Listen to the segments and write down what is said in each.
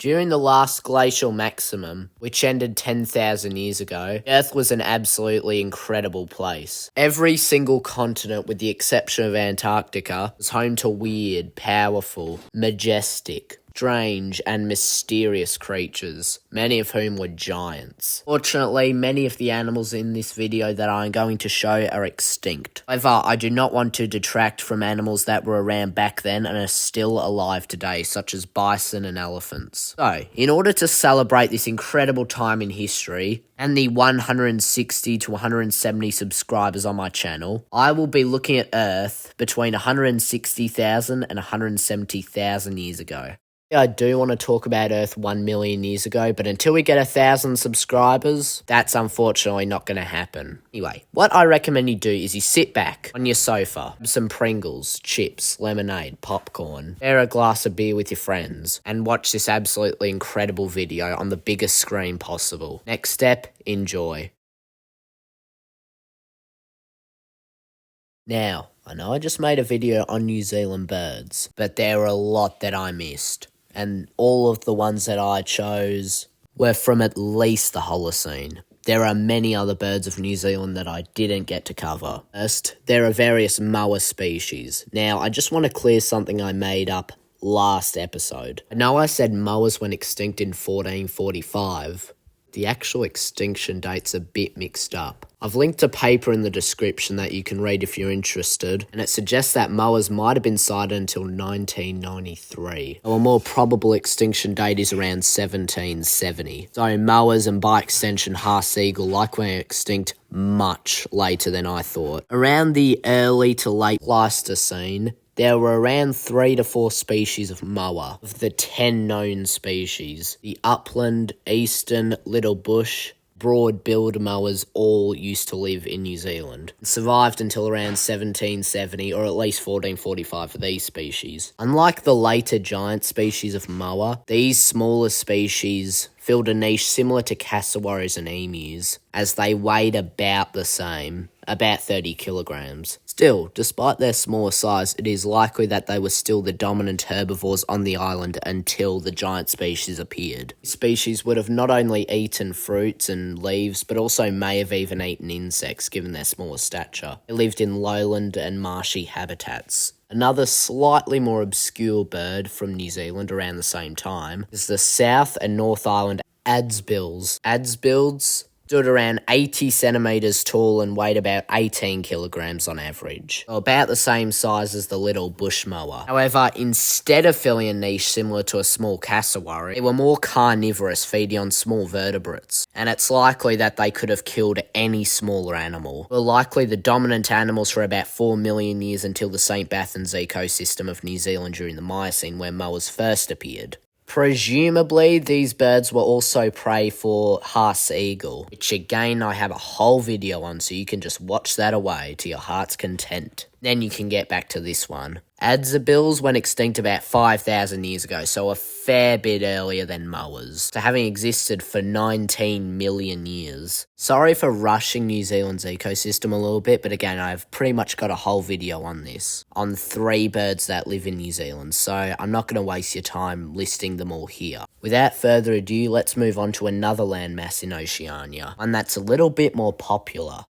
During the last glacial maximum, which ended 10,000 years ago, Earth was an absolutely incredible place. Every single continent, with the exception of Antarctica, was home to weird, powerful, majestic, strange and mysterious creatures, many of whom were giants. Fortunately, many of the animals in this video that I'm going to show are extinct. However, I do not want to detract from animals that were around back then and are still alive today, such as bison and elephants. So, in order to celebrate this incredible time in history, and the 160 to 170 subscribers on my channel, I will be looking at Earth between 160,000 and 170,000 years ago. I do want to talk about Earth 1 million years ago, but until we get 1,000 subscribers, that's unfortunately not going to happen. Anyway, what I recommend you do is you sit back on your sofa, some Pringles, chips, lemonade, popcorn, share a glass of beer with your friends, and watch this absolutely incredible video on the biggest screen possible. Next step, enjoy. Now, I know I just made a video on New Zealand birds, but there are a lot that I missed. And all of the ones that I chose were from at least the Holocene. There are many other birds of New Zealand that I didn't get to cover. First, there are various moa species. Now, I just want to clear something I made up last episode. I know I said moas went extinct in 1445. The actual extinction date's a bit mixed up. I've linked a paper in the description that you can read if you're interested, and it suggests that moas might have been sighted until 1993. So a more probable extinction date is around 1770. So moas and by extension Haas-eagle likely went extinct much later than I thought. Around the early to late Pleistocene, there were around 3 to 4 species of moa. Of the 10 known species, the upland, eastern, little bush, broad-billed moas all used to live in New Zealand and survived until around 1770 or at least 1445 for these species. Unlike the later giant species of moa, these smaller species filled a niche similar to cassowaries and emus, as they weighed about the same, about 30 kilograms. Still, despite their smaller size, it is likely that they were still the dominant herbivores on the island until the giant species appeared. These species would have not only eaten fruits and leaves, but also may have even eaten insects given their smaller stature. They lived in lowland and marshy habitats. Another slightly more obscure bird from New Zealand around the same time is the South and North Island adsbills. Adsbills stood around 80 centimetres tall and weighed about 18 kilograms on average, so about the same size as the little bush moa. However, instead of filling a niche similar to a small cassowary, they were more carnivorous, feeding on small vertebrates, and it's likely that they could have killed any smaller animal. They were likely the dominant animals for about 4 million years until the St. Bathans ecosystem of New Zealand during the Miocene, where moas first appeared. Presumably, these birds were also prey for Haas-eagle, which again I have a whole video on, so you can just watch that away to your heart's content. Then you can get back to this one. Adsbills went extinct about 5,000 years ago, so a fair bit earlier than moas, so having existed for 19 million years. Sorry for rushing New Zealand's ecosystem a little bit, but again, I've pretty much got a whole video on this, on 3 birds that live in New Zealand, so I'm not going to waste your time listing them all here. Without further ado, let's move on to another landmass in Oceania, one that's a little bit more popular.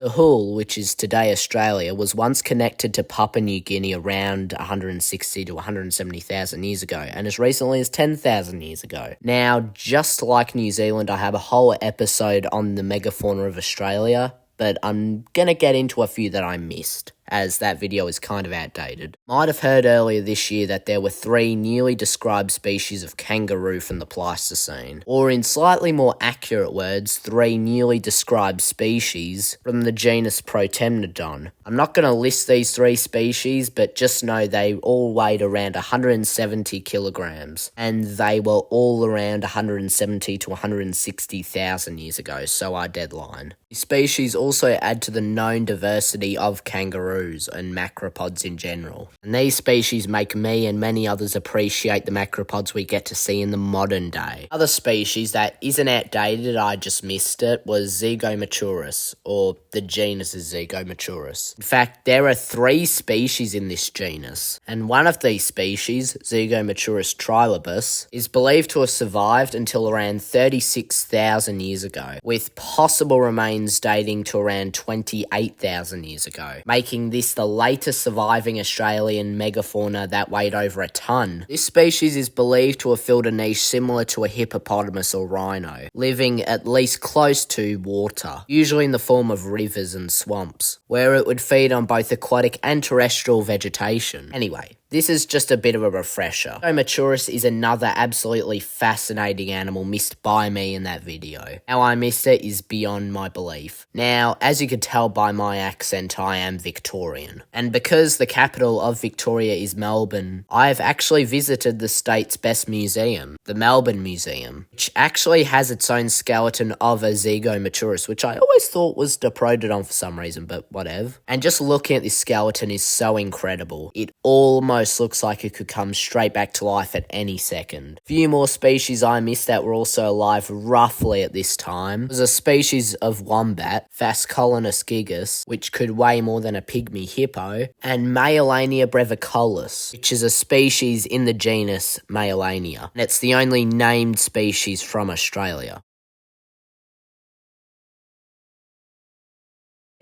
Sahul, which is today Australia, was once connected to Papua New Guinea around 160 to 170,000 years ago, and as recently as 10,000 years ago. Now, just like New Zealand, I have a whole episode on the megafauna of Australia, but I'm gonna get into a few that I missed, as that video is kind of outdated. Might have heard earlier this year that there were 3 newly described species of kangaroo from the Pleistocene, or in slightly more accurate words, 3 newly described species from the genus Protemnodon. I'm not going to list these 3 species, but just know they all weighed around 170 kilograms, and they were all around 170 to 160,000 years ago, so our deadline. These species also add to the known diversity of kangaroo kangaroos and macropods in general. And these species make me and many others appreciate the macropods we get to see in the modern day. Other species that isn't outdated, I just missed it, was Zygomaturus, or the genus is Zygomaturus. In fact, there are 3 species in this genus, and one of these species, Zygomaturus trilobus, is believed to have survived until around 36,000 years ago, with possible remains dating to around 28,000 years ago, making this the latest surviving Australian megafauna that weighed over a ton. This species is believed to have filled a niche similar to a hippopotamus or rhino, living at least close to water, usually in the form of rivers and swamps, where it would feed on both aquatic and terrestrial vegetation. Anyway, this is just a bit of a refresher. Zygomaturus is another absolutely fascinating animal missed by me in that video. How I missed it is beyond my belief. Now, as you can tell by my accent, I am Victorian. And because the capital of Victoria is Melbourne, I have actually visited the state's best museum, the Melbourne Museum, which actually has its own skeleton of a Zygomaturus, which I always thought was Diprotodon for some reason, but whatever. And just looking at this skeleton is so incredible. It almost looks like it could come straight back to life at any second. Few more species I missed that were also alive roughly at this time was a species of wombat, Phascolinus gigas, which could weigh more than a pygmy hippo, and Maelania brevicollis, which is a species in the genus Maelania, and it's the only named species from Australia.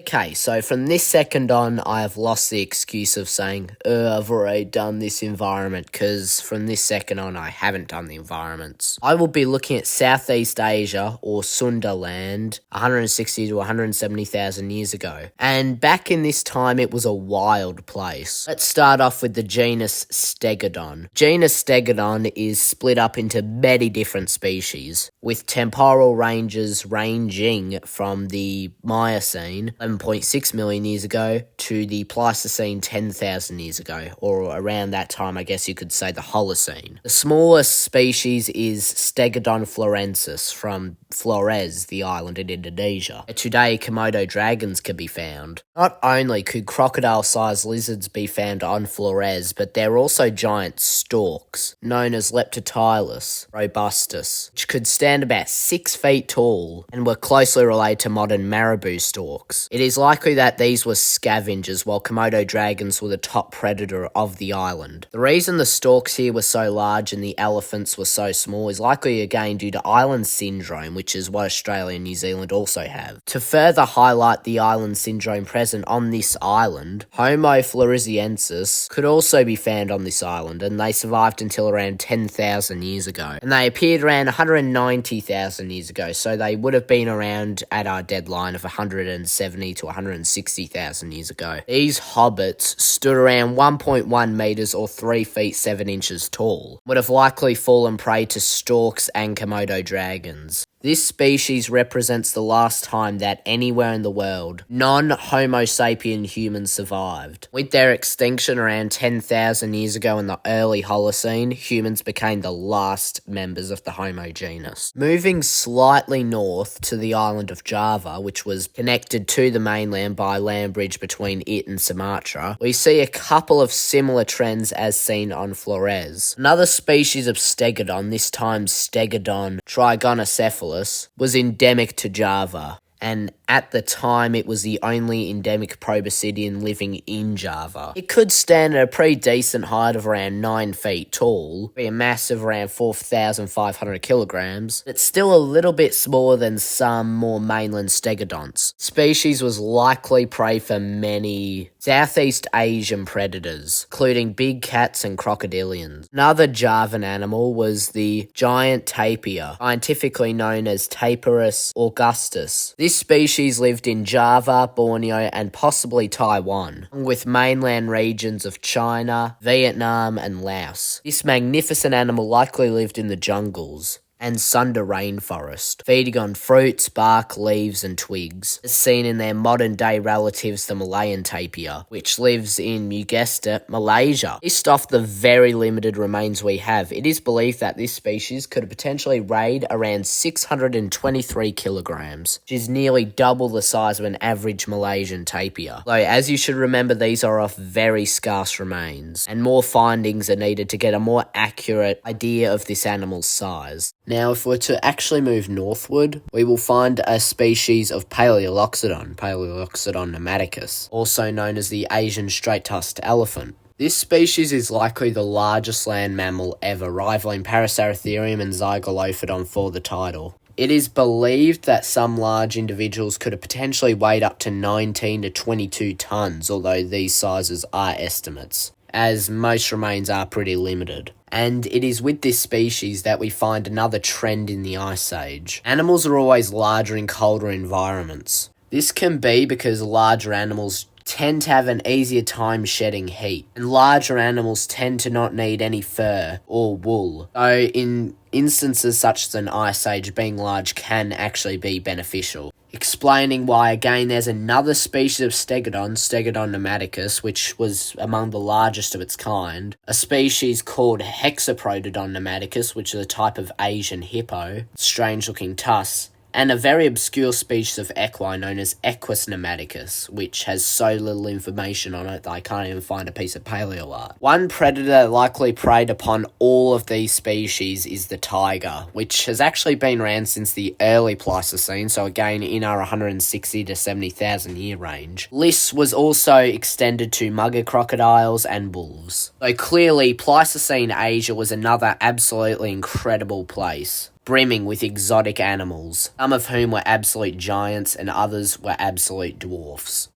Okay, so from this second on, I have lost the excuse of saying, I've already done this environment, because from this second on, I haven't done the environments. I will be looking at Southeast Asia, or Sundaland, 160 to 170,000 years ago. And back in this time, it was a wild place. Let's start off with the genus Stegodon. Genus Stegodon is split up into many different species, with temporal ranges ranging from the Miocene, 11.6 million years ago, to the Pleistocene 10,000 years ago, or around that time I guess you could say the Holocene. The smallest species is Stegodon florensis from Flores, the island in Indonesia. Today, Komodo dragons can be found. Not only could crocodile-sized lizards be found on Flores, but there are also giant storks, known as Leptotylus robustus, which could stand about 6 feet tall and were closely related to modern marabou storks. It is likely that these were scavengers, while Komodo dragons were the top predator of the island. The reason the storks here were so large and the elephants were so small is likely again due to island syndrome, which is what Australia and New Zealand also have. To further highlight the island syndrome present on this island, Homo floresiensis could also be found on this island, and they survived until around 10,000 years ago. And they appeared around 190,000 years ago, so they would have been around at our deadline of 170 to 160,000 years ago. These hobbits stood around 1.1 metres or 3 feet 7 inches tall, would have likely fallen prey to storks and Komodo dragons. This species represents the last time that anywhere in the world non-Homo sapien humans survived. With their extinction around 10,000 years ago in the early Holocene, humans became the last members of the Homo genus. Moving slightly north to the island of Java, which was connected to the mainland by a land bridge between it and Sumatra, we see a couple of similar trends as seen on Flores. Another species of Stegodon, this time Stegodon trigonocephalus, was endemic to Java, and at the time it was the only endemic proboscidean living in Java. It could stand at a pretty decent height of around 9 feet tall, be a mass of around 4,500 kilograms, but still a little bit smaller than some more mainland stegodonts. Species was likely prey for many Southeast Asian predators, including big cats and crocodilians. Another Javan animal was the giant tapir, scientifically known as Tapirus augustus. This species lived in Java, Borneo, and possibly Taiwan, along with mainland regions of China, Vietnam, and Laos. This magnificent animal likely lived in the jungles, and Sunda rainforest, feeding on fruits, bark, leaves, and twigs, as seen in their modern-day relatives the Malayan tapir, which lives in, you guessed it, Malaysia. Based off the very limited remains we have, it is believed that this species could potentially weigh around 623 kilograms, which is nearly double the size of an average Malaysian tapir. Though, as you should remember, these are off very scarce remains, and more findings are needed to get a more accurate idea of this animal's size. Now, if we're to actually move northward, we will find a species of Paleoloxodon, Paleoloxodon pneumaticus, also known as the Asian straight-tusked elephant. This species is likely the largest land mammal ever, rivaling Parasarotherium and Zygolophodon for the title. It is believed that some large individuals could have potentially weighed up to 19 to 22 tons, although these sizes are estimates, as most remains are pretty limited. And it is with this species that we find another trend in the Ice Age. Animals are always larger in colder environments. This can be because larger animals tend to have an easier time shedding heat, and larger animals tend to not need any fur or wool. So in instances such as an ice age, being large can actually be beneficial. Explaining why, again, there's another species of stegodon, Stegodon pneumaticus, which was among the largest of its kind, a species called Hexaprotodon pneumaticus, which is a type of Asian hippo, strange-looking tusks, and a very obscure species of equine known as Equus pneumaticus, which has so little information on it that I can't even find a piece of paleo art. One predator likely preyed upon all of these species is the tiger, which has actually been around since the early Pleistocene, so again in our 160 to 70,000 year range. This was also extended to mugger crocodiles and wolves. So clearly Pleistocene Asia was another absolutely incredible place, brimming with exotic animals, some of whom were absolute giants and others were absolute dwarfs.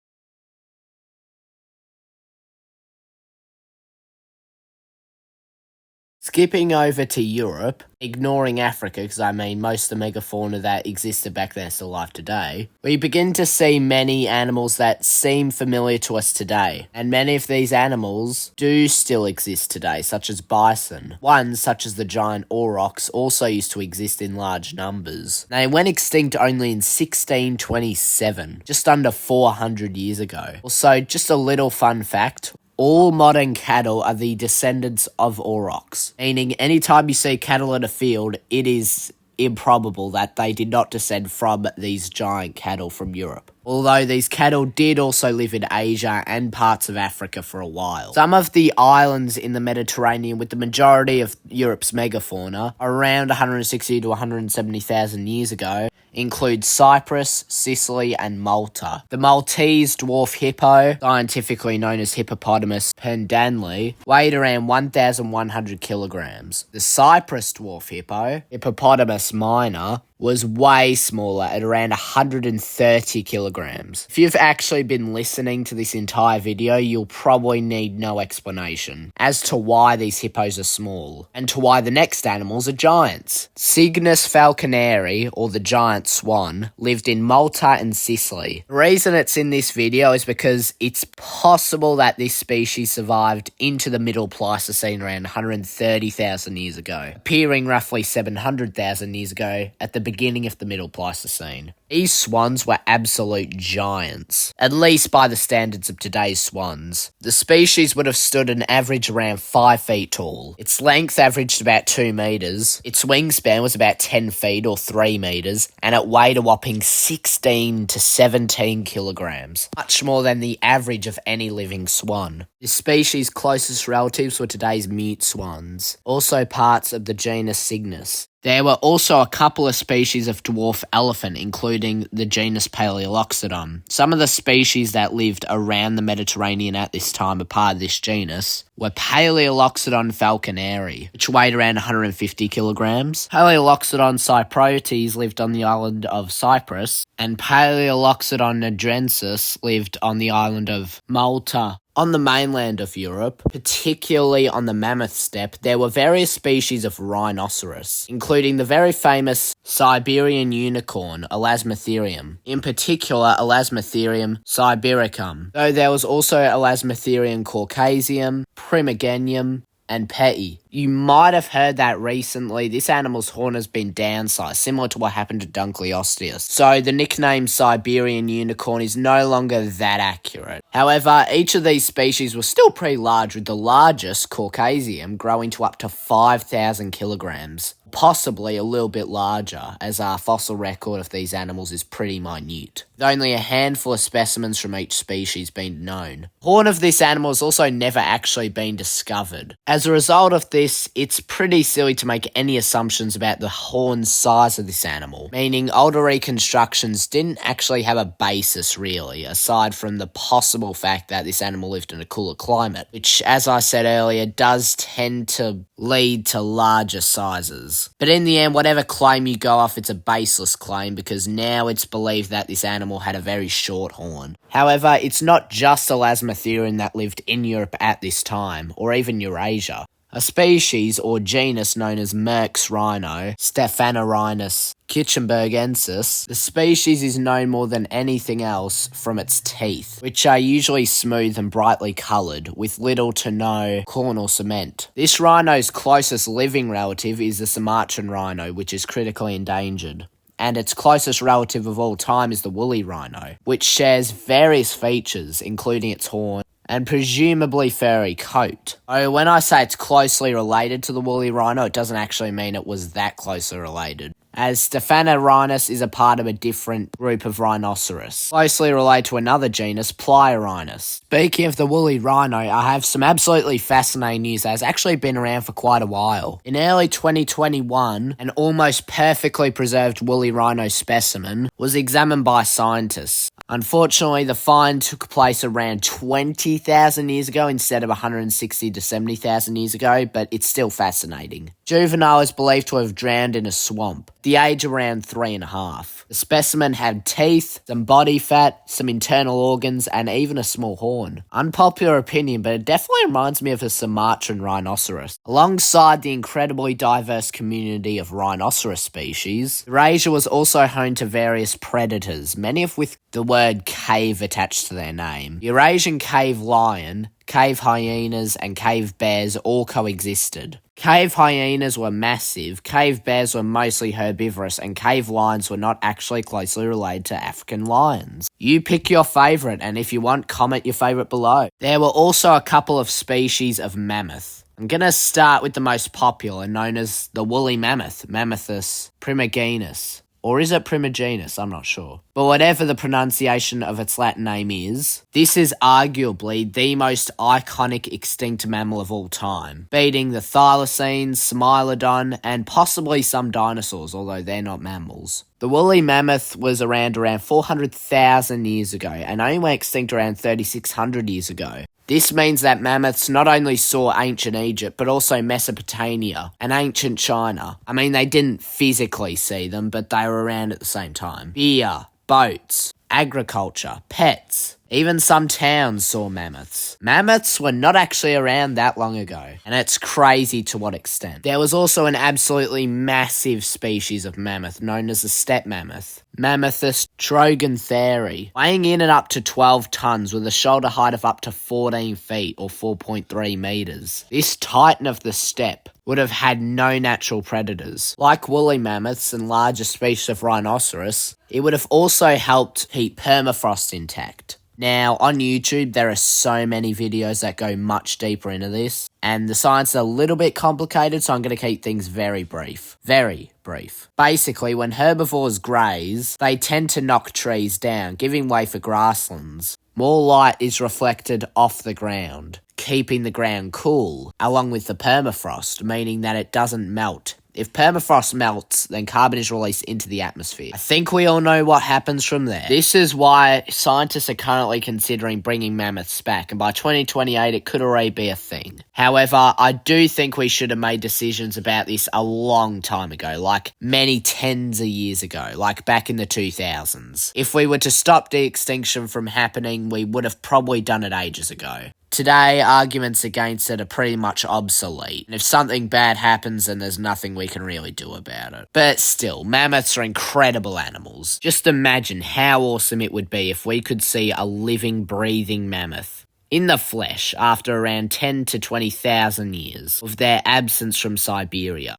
Skipping over to Europe, ignoring Africa, because I mean most of the megafauna that existed back then are still alive today, we begin to see many animals that seem familiar to us today, and many of these animals do still exist today, such as bison. Ones, such as the giant aurochs, also used to exist in large numbers. They went extinct only in 1627, just under 400 years ago. Also, just a little fun fact, all modern cattle are the descendants of aurochs, meaning anytime you see cattle in a field, it is improbable that they did not descend from these giant cattle from Europe. Although these cattle did also live in Asia and parts of Africa for a while. Some of the islands in the Mediterranean with the majority of Europe's megafauna around 160 to 170,000 years ago include Cyprus, Sicily, and Malta. The Maltese dwarf hippo, scientifically known as Hippopotamus pendanley, weighed around 1,100 kilograms. The Cyprus dwarf hippo, Hippopotamus minor, was way smaller at around 130 kilograms. If you've actually been listening to this entire video, you'll probably need no explanation as to why these hippos are small, and to why the next animals are giants. Cygnus falconeri, or the giant swan, lived in Malta and Sicily. The reason it's in this video is because it's possible that this species survived into the Middle Pleistocene around 130,000 years ago, appearing roughly 700,000 years ago at the beginning of the Middle Pleistocene. These swans were absolute giants, at least by the standards of today's swans. The species would have stood an average around 5 feet tall. Its length averaged about 2 meters, its wingspan was about 10 feet or 3 meters, and it weighed a whopping 16 to 17 kilograms, much more than the average of any living swan. This species' closest relatives were today's mute swans, also parts of the genus Cygnus. There were also a couple of species of dwarf elephant, including the genus Paleoloxodon. Some of the species that lived around the Mediterranean at this time, a part of this genus, were Paleoloxodon falconeri, which weighed around 150 kilograms. Paleoloxodon cyprotes lived on the island of Cyprus, and Paleoloxodon nadrensis lived on the island of Malta. On the mainland of Europe, particularly on the Mammoth Steppe, there were various species of rhinoceros, including the very famous Siberian unicorn, Elasmotherium, in particular Elasmotherium sibericum, though there was also Elasmotherium caucasium, primigenium, and petty. You might have heard that recently. This animal's horn has been downsized, similar to what happened to Dunkleosteus. So the nickname Siberian unicorn is no longer that accurate. However, each of these species was still pretty large, with the largest, Caucasium, growing to up to 5,000 kilograms. Possibly a little bit larger, as our fossil record of these animals is pretty minute, with only a handful of specimens from each species being known. The horn of this animal has also never actually been discovered. As a result of this, it's pretty silly to make any assumptions about the horn size of this animal, meaning older reconstructions didn't actually have a basis really, aside from the possible fact that this animal lived in a cooler climate, which, as I said earlier, does tend to lead to larger sizes. But in the end, whatever claim you go off, it's a baseless claim, because now it's believed that this animal had a very short horn. However, it's not just the Elasmotherium that lived in Europe at this time, or even Eurasia. A species or genus known as Merck's rhino, Stephanorhinus kitchenbergensis, the species is known more than anything else from its teeth, which are usually smooth and brightly coloured, with little to no cornel cement. This rhino's closest living relative is the Sumatran rhino, which is critically endangered. And its closest relative of all time is the woolly rhino, which shares various features, including its horn and presumably furry coat. So when I say it's closely related to the woolly rhino, it doesn't actually mean it was that closely related, as Stephanorhinus is a part of a different group of rhinoceros, closely related to another genus, Plierhinus. Speaking of the woolly rhino, I have some absolutely fascinating news that has actually been around for quite a while. In early 2021, an almost perfectly preserved woolly rhino specimen was examined by scientists. Unfortunately, the find took place around 20,000 years ago instead of 160 to 70,000 years ago, but it's still fascinating. Juvenile is believed to have drowned in a swamp, the age around 3.5. The specimen had teeth, some body fat, some internal organs, and even a small horn. Unpopular opinion, but it definitely reminds me of a Sumatran rhinoceros. Alongside the incredibly diverse community of rhinoceros species, Eurasia was also home to various predators, many of with the word cave attached to their name. Eurasian cave lion, cave hyenas, and cave bears all coexisted. Cave hyenas were massive, cave bears were mostly herbivorous, and cave lions were not actually closely related to African lions. You pick your favourite, and if you want, comment your favourite below. There were also a couple of species of mammoth. I'm going to start with the most popular, known as the woolly mammoth, Mammuthus primigenus. Or is it Primogenus? I'm not sure. But whatever the pronunciation of its Latin name is, this is arguably the most iconic extinct mammal of all time, beating the thylacines, Smilodon, and possibly some dinosaurs, although they're not mammals. The woolly mammoth was around 400,000 years ago, and only went extinct around 3,600 years ago. This means that mammoths not only saw ancient Egypt, but also Mesopotamia and ancient China. I mean, they didn't physically see them, but they were around at the same time. Beer, boats, agriculture, pets. Even some towns saw mammoths. Mammoths were not actually around that long ago, and it's crazy to what extent. There was also an absolutely massive species of mammoth known as the steppe mammoth, Mammuthus trogantheri, weighing in at up to 12 tons with a shoulder height of up to 14 feet or 4.3 meters. This titan of the steppe would have had no natural predators. Like woolly mammoths and larger species of rhinoceros, it would have also helped keep permafrost intact. Now, on YouTube, there are so many videos that go much deeper into this, and the science is a little bit complicated, so I'm going to keep things very brief. Very brief. Basically, when herbivores graze, they tend to knock trees down, giving way for grasslands. More light is reflected off the ground, keeping the ground cool, along with the permafrost, meaning that it doesn't melt. If permafrost melts, then carbon is released into the atmosphere. I think we all know what happens from there. This is why scientists are currently considering bringing mammoths back, and by 2028 it could already be a thing. However, I do think we should have made decisions about this a long time ago, like many tens of years ago, like back in the 2000s. If we were to stop de-extinction from happening, we would have probably done it ages ago. Today, arguments against it are pretty much obsolete, and if something bad happens, then there's nothing we can really do about it. But still, mammoths are incredible animals. Just imagine how awesome it would be if we could see a living, breathing mammoth. in the flesh after around 10 to 20,000 years of their absence from Siberia.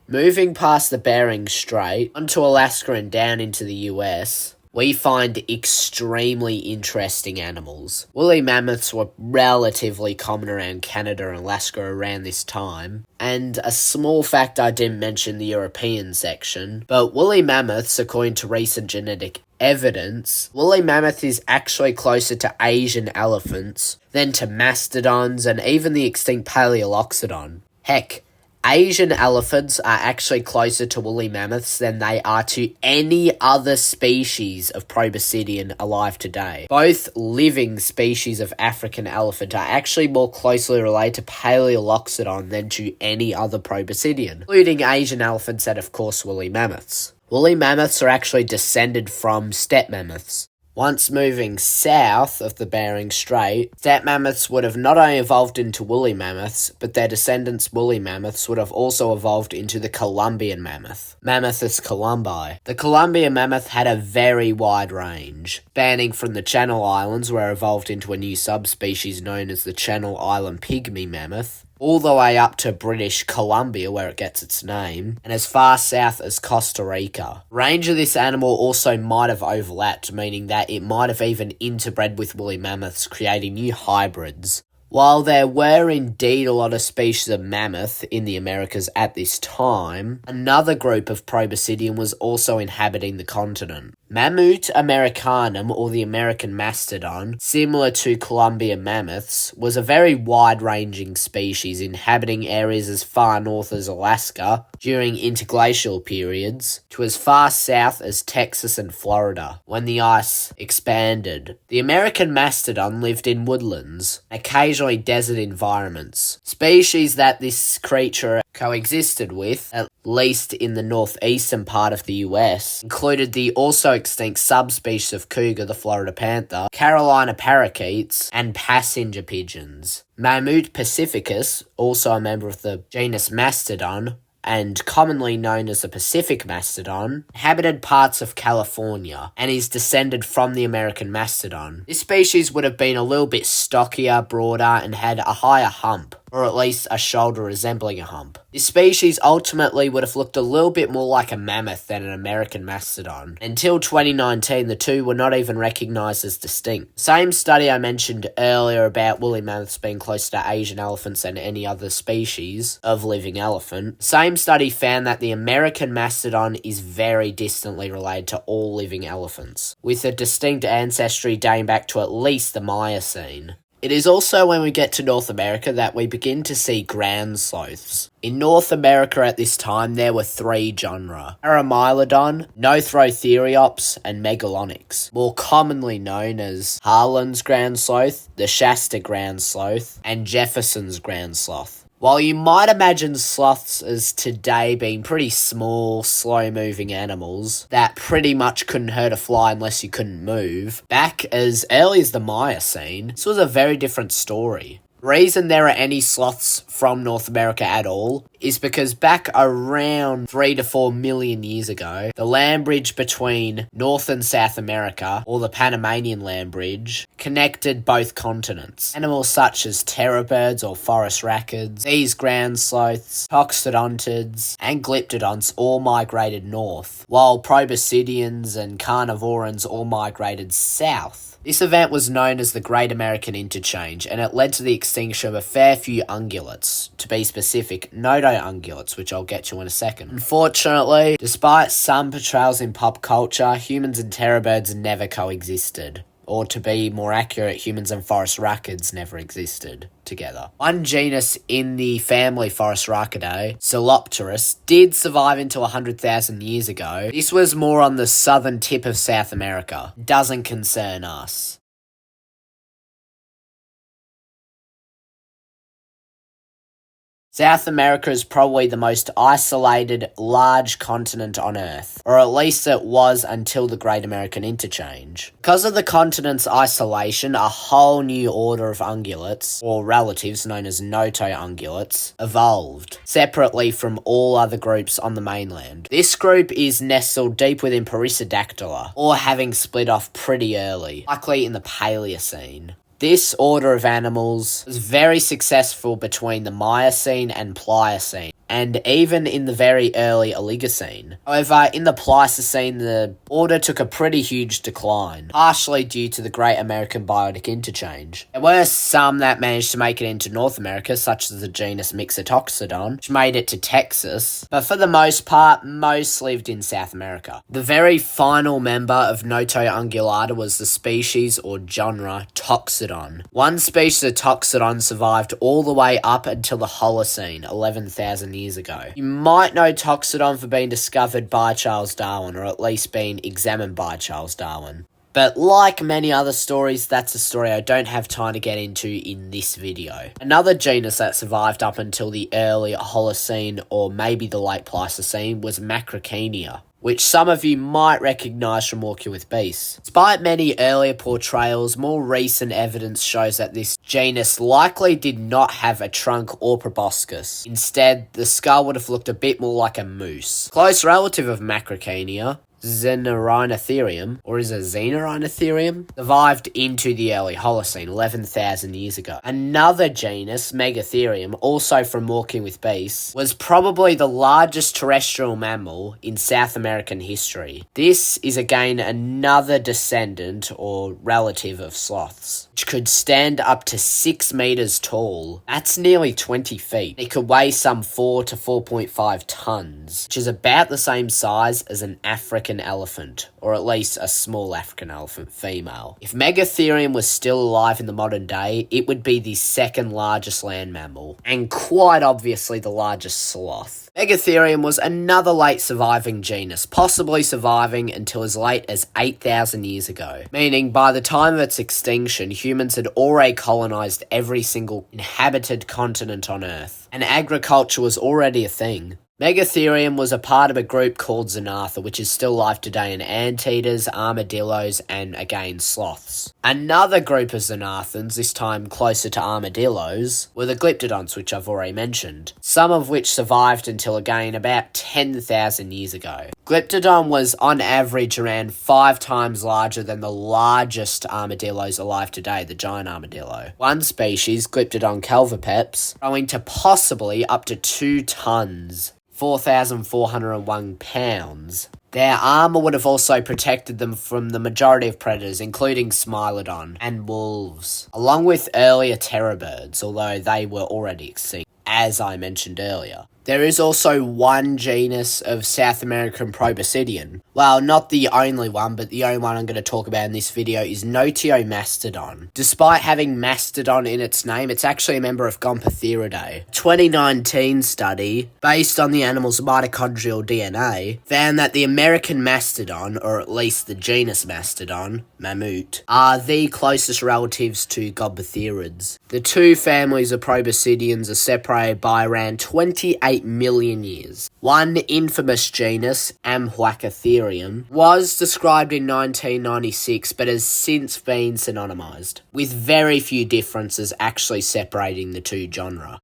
Moving past the Bering Strait onto Alaska and down into the US, we find extremely interesting animals. Woolly mammoths were relatively common around Canada and Alaska around this time. And a small fact I didn't mention in the European section, but woolly mammoths, according to recent genetic evidence, woolly mammoth is actually closer to Asian elephants than to mastodons and even the extinct Paleoloxodon. Heck, Asian elephants are actually closer to woolly mammoths than they are to any other species of proboscidean alive today. Both living species of African elephant are actually more closely related to Paleoloxodon than to any other proboscidean, including Asian elephants and of course woolly mammoths. Woolly mammoths are actually descended from steppe mammoths. Once moving south of the Bering Strait, steppe mammoths would have not only evolved into woolly mammoths, but their descendants woolly mammoths would have also evolved into the Columbian mammoth, Mammuthus columbi. The Columbian mammoth had a very wide range, spanning from the Channel Islands, where it evolved into a new subspecies known as the Channel Island pygmy mammoth, all the way up to British Columbia, where it gets its name, and as far south as Costa Rica. Range of this animal also might have overlapped, meaning that it might have even interbred with woolly mammoths, creating new hybrids. While there were indeed a lot of species of mammoth in the Americas at this time, another group of proboscidean was also inhabiting the continent. Mammut americanum, or the American mastodon, similar to Columbian mammoths, was a very wide-ranging species inhabiting areas as far north as Alaska during interglacial periods to as far south as Texas and Florida when the ice expanded. The American mastodon lived in woodlands, occasionally desert environments. Species that this creature coexisted with, at least in the northeastern part of the US, included the also extinct subspecies of cougar, the Florida panther, Carolina parakeets, and passenger pigeons. Mammut pacificus, also a member of the genus Mastodon, and commonly known as the Pacific mastodon, inhabited parts of California and is descended from the American mastodon. This species would have been a little bit stockier, broader, and had a higher hump, or at least a shoulder resembling a hump. This species ultimately would have looked a little bit more like a mammoth than an American mastodon. Until 2019, the two were not even recognised as distinct. Same study I mentioned earlier about woolly mammoths being closer to Asian elephants than any other species of living elephant. Same study found that the American mastodon is very distantly related to all living elephants, with a distinct ancestry dating back to at least the Miocene. It is also when we get to North America that we begin to see ground sloths. In North America at this time, there were three genera: Aramylodon, Nothrotheriops, and Megalonyx, more commonly known as Harlan's ground sloth, the Shasta ground sloth, and Jefferson's ground sloth. While you might imagine sloths as today being pretty small, slow-moving animals that pretty much couldn't hurt a fly unless you couldn't move, back as early as the Miocene, this was a very different story. The reason there are any sloths from North America at all is because back around 3 to 4 million years ago, the land bridge between North and South America, or the Panamanian land bridge, connected both continents. Animals such as terror birds or forest raccoons, these ground sloths, toxodontids, and glyptodonts all migrated north, while proboscideans and carnivorans all migrated south. This event was known as the Great American Interchange, and it led to the extinction of a fair few ungulates, to be specific, nodo-ungulates, which I'll get to in a second. Unfortunately, despite some portrayals in pop culture, humans and terror birds never coexisted. Or to be more accurate, humans and forest raccoons never existed together. One genus in the family Foresteracidae, Celopterus, did survive until 100,000 years ago. This was more on the southern tip of South America. Doesn't concern us. South America is probably the most isolated, large continent on Earth, or at least it was until the Great American Interchange. Because of the continent's isolation, a whole new order of ungulates, or relatives known as noto-ungulates, evolved, separately from all other groups on the mainland. This group is nestled deep within Perissodactyla, or having split off pretty early, likely in the Paleocene. This order of animals was very successful between the Miocene and Pliocene, and even in the very early Oligocene. However, in the Pleistocene, the order took a pretty huge decline, partially due to the Great American Biotic Interchange. There were some that managed to make it into North America, such as the genus Mixotoxodon, which made it to Texas, but for the most part, most lived in South America. The very final member of Notoungulata was the species or genre Toxodon. One species of Toxodon survived all the way up until the Holocene, 11,000 years ago. You might know Toxodon for being discovered by Charles Darwin, or at least being examined by Charles Darwin. But like many other stories, that's a story I don't have time to get into in this video. Another genus that survived up until the early Holocene, or maybe the late Pleistocene, was Macrauchenia, which some of you might recognise from Walking with Beasts. Despite many earlier portrayals, more recent evidence shows that this genus likely did not have a trunk or proboscis. Instead, the skull would have looked a bit more like a moose. Close relative of Macrauchenia, Xenorhinotherium, or is it Xenorhinotherium, survived into the early Holocene, 11,000 years ago. Another genus, Megatherium, also from Walking with Beasts, was probably the largest terrestrial mammal in South American history. This is again another descendant or relative of sloths, which could stand up to 6 meters tall. That's nearly 20 feet. It could weigh some 4 to 4.5 tons, which is about the same size as an African elephant, or at least a small African elephant female. If Megatherium was still alive in the modern day, it would be the second largest land mammal, and quite obviously the largest sloth. Megatherium was another late surviving genus, possibly surviving until as late as 8,000 years ago, meaning by the time of its extinction, humans had already colonised every single inhabited continent on Earth, and agriculture was already a thing. Megatherium was a part of a group called Xenartha, which is still alive today in anteaters, armadillos, and again sloths. Another group of Xenarthans, this time closer to armadillos, were the Glyptodonts, which I've already mentioned, some of which survived until again about 10,000 years ago. Glyptodon was on average around 5 times larger than the largest armadillos alive today, the giant armadillo. One species, Glyptodon calvipeps, growing to possibly up to 2 tons. 4,401 pounds. Their armour would have also protected them from the majority of predators, including Smilodon and wolves, along with earlier terror birds, although they were already extinct, as I mentioned earlier. There is also one genus of South American proboscidean. Well, not the only one, but the only one I'm going to talk about in this video is Notiomastodon. Despite having mastodon in its name, it's actually a member of Gomphothere. A 2019 study, based on the animal's mitochondrial DNA, found that the American mastodon, or at least the genus Mastodon, mammut, are the closest relatives to Gomphothere. The two families of proboscideans are separated by around 28 million years. One infamous genus, Amhuacatherium, was described in 1996 but has since been synonymized, with very few differences actually separating the two genera.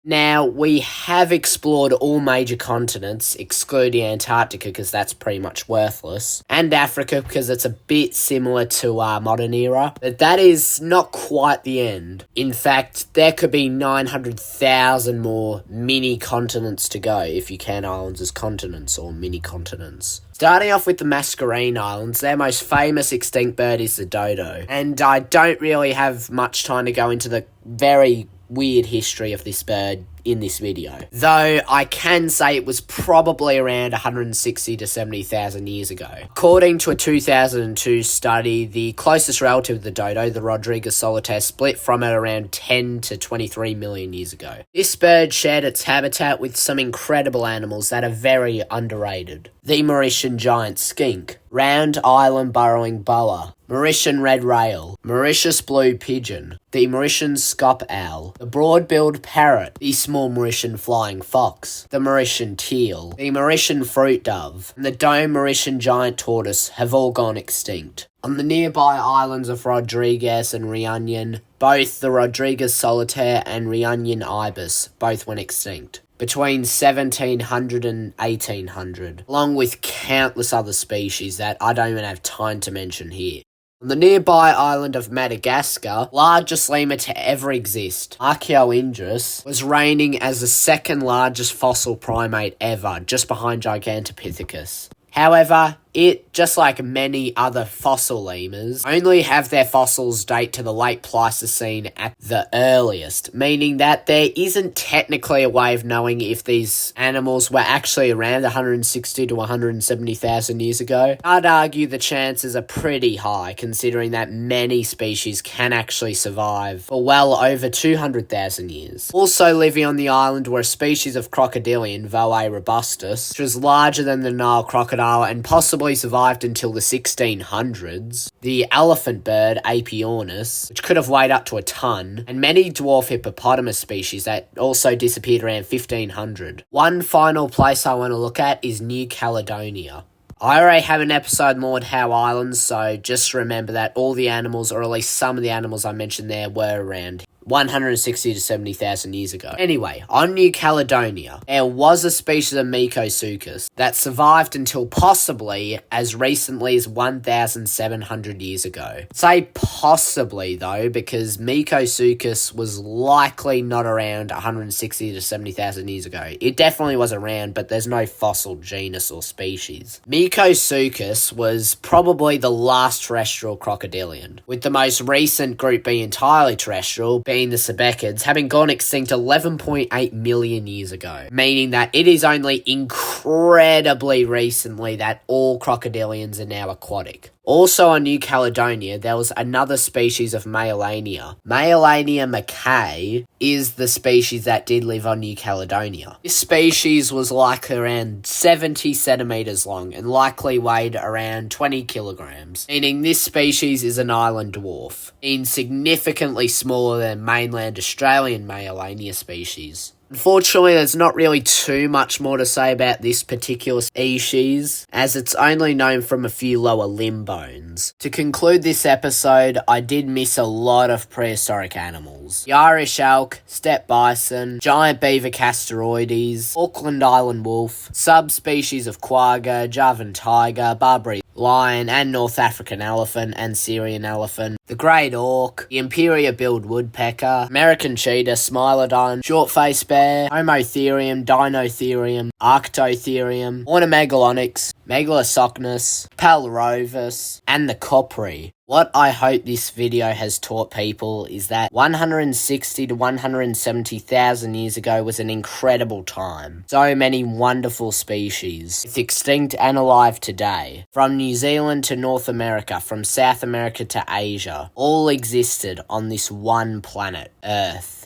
Now, we have explored all major continents, excluding Antarctica because that's pretty much worthless, and Africa because it's a bit similar to our modern era, but that is not quite the end. In fact, there could be 900,000 more mini-continents to go, if you count islands as continents or mini-continents. Starting off with the Mascarene Islands, their most famous extinct bird is the dodo, and I don't really have much time to go into the very weird history of this bird in this video, though I can say it was probably around 160 to 70,000 years ago. According to a 2002 study, the closest relative of the dodo, the Rodriguez solitaire, split from it around 10 to 23 million years ago. This bird shared its habitat with some incredible animals that are very underrated. The Mauritian giant skink, round island burrowing boa, Mauritian red rail, Mauritius blue pigeon, the Mauritian scaup owl, the broad-billed parrot, the small Mauritian flying fox, the Mauritian teal, the Mauritian fruit dove, and the dome Mauritian giant tortoise have all gone extinct. On the nearby islands of Rodriguez and Reunion, both the Rodriguez solitaire and Reunion ibis both went extinct between 1700 and 1800, along with countless other species that I don't even have time to mention here. On the nearby island of Madagascar, largest lemur to ever exist, Archaeoindris, was reigning as the second largest fossil primate ever, just behind Gigantopithecus. However, it, just like many other fossil lemurs, only have their fossils date to the late Pleistocene at the earliest, meaning that there isn't technically a way of knowing if these animals were actually around 160 to 170,000 years ago. I'd argue the chances are pretty high, considering that many species can actually survive for well over 200,000 years. Also living on the island were a species of crocodilian, Voa robustus, which was larger than the Nile crocodile and possibly survived until the 1600s, the elephant bird Aepyornis, which could have weighed up to a ton, and many dwarf hippopotamus species that also disappeared around 1500. One final place I want to look at is New Caledonia. I already have an episode on Lord Howe Island, so just remember that all the animals, or at least some of the animals I mentioned there, were around 160 to 70,000 years ago. Anyway, on New Caledonia, there was a species of Mycosuchus that survived until possibly as recently as 1,700 years ago. Say possibly though, because Mycosuchus was likely not around 160 to 70,000 years ago. It definitely was around, but there's no fossil genus or species. Mycosuchus was probably the last terrestrial crocodilian, with the most recent group being entirely terrestrial, being the Sebecids, having gone extinct 11.8 million years ago, meaning that it is only incredibly recently that all crocodilians are now aquatic. Also on New Caledonia, there was another species of Maillania. Maillania mackay is the species that did live on New Caledonia. This species was likely around 70 centimeters long and likely weighed around 20 kilograms, meaning this species is an island dwarf, being significantly smaller than mainland Australian Maillania species. Unfortunately, there's not really too much more to say about this particular species, as it's only known from a few lower limb bones. To conclude this episode, I did miss a lot of prehistoric animals. The Irish elk, steppe bison, giant beaver castoroides, Auckland island wolf, subspecies of quagga, Javan tiger, Barbary lion and North African elephant and Syrian elephant, the great auk, the imperial-billed woodpecker, American cheetah, smilodon, short-faced bear, Homotherium, Dinotherium, Arctotherium, Ornomegalonyx, Megalosocnus, Palerovis, and the Copri. What I hope this video has taught people is that 160 to 170,000 years ago was an incredible time. So many wonderful species, with extinct and alive today, from New Zealand to North America, from South America to Asia, all existed on this one planet, Earth.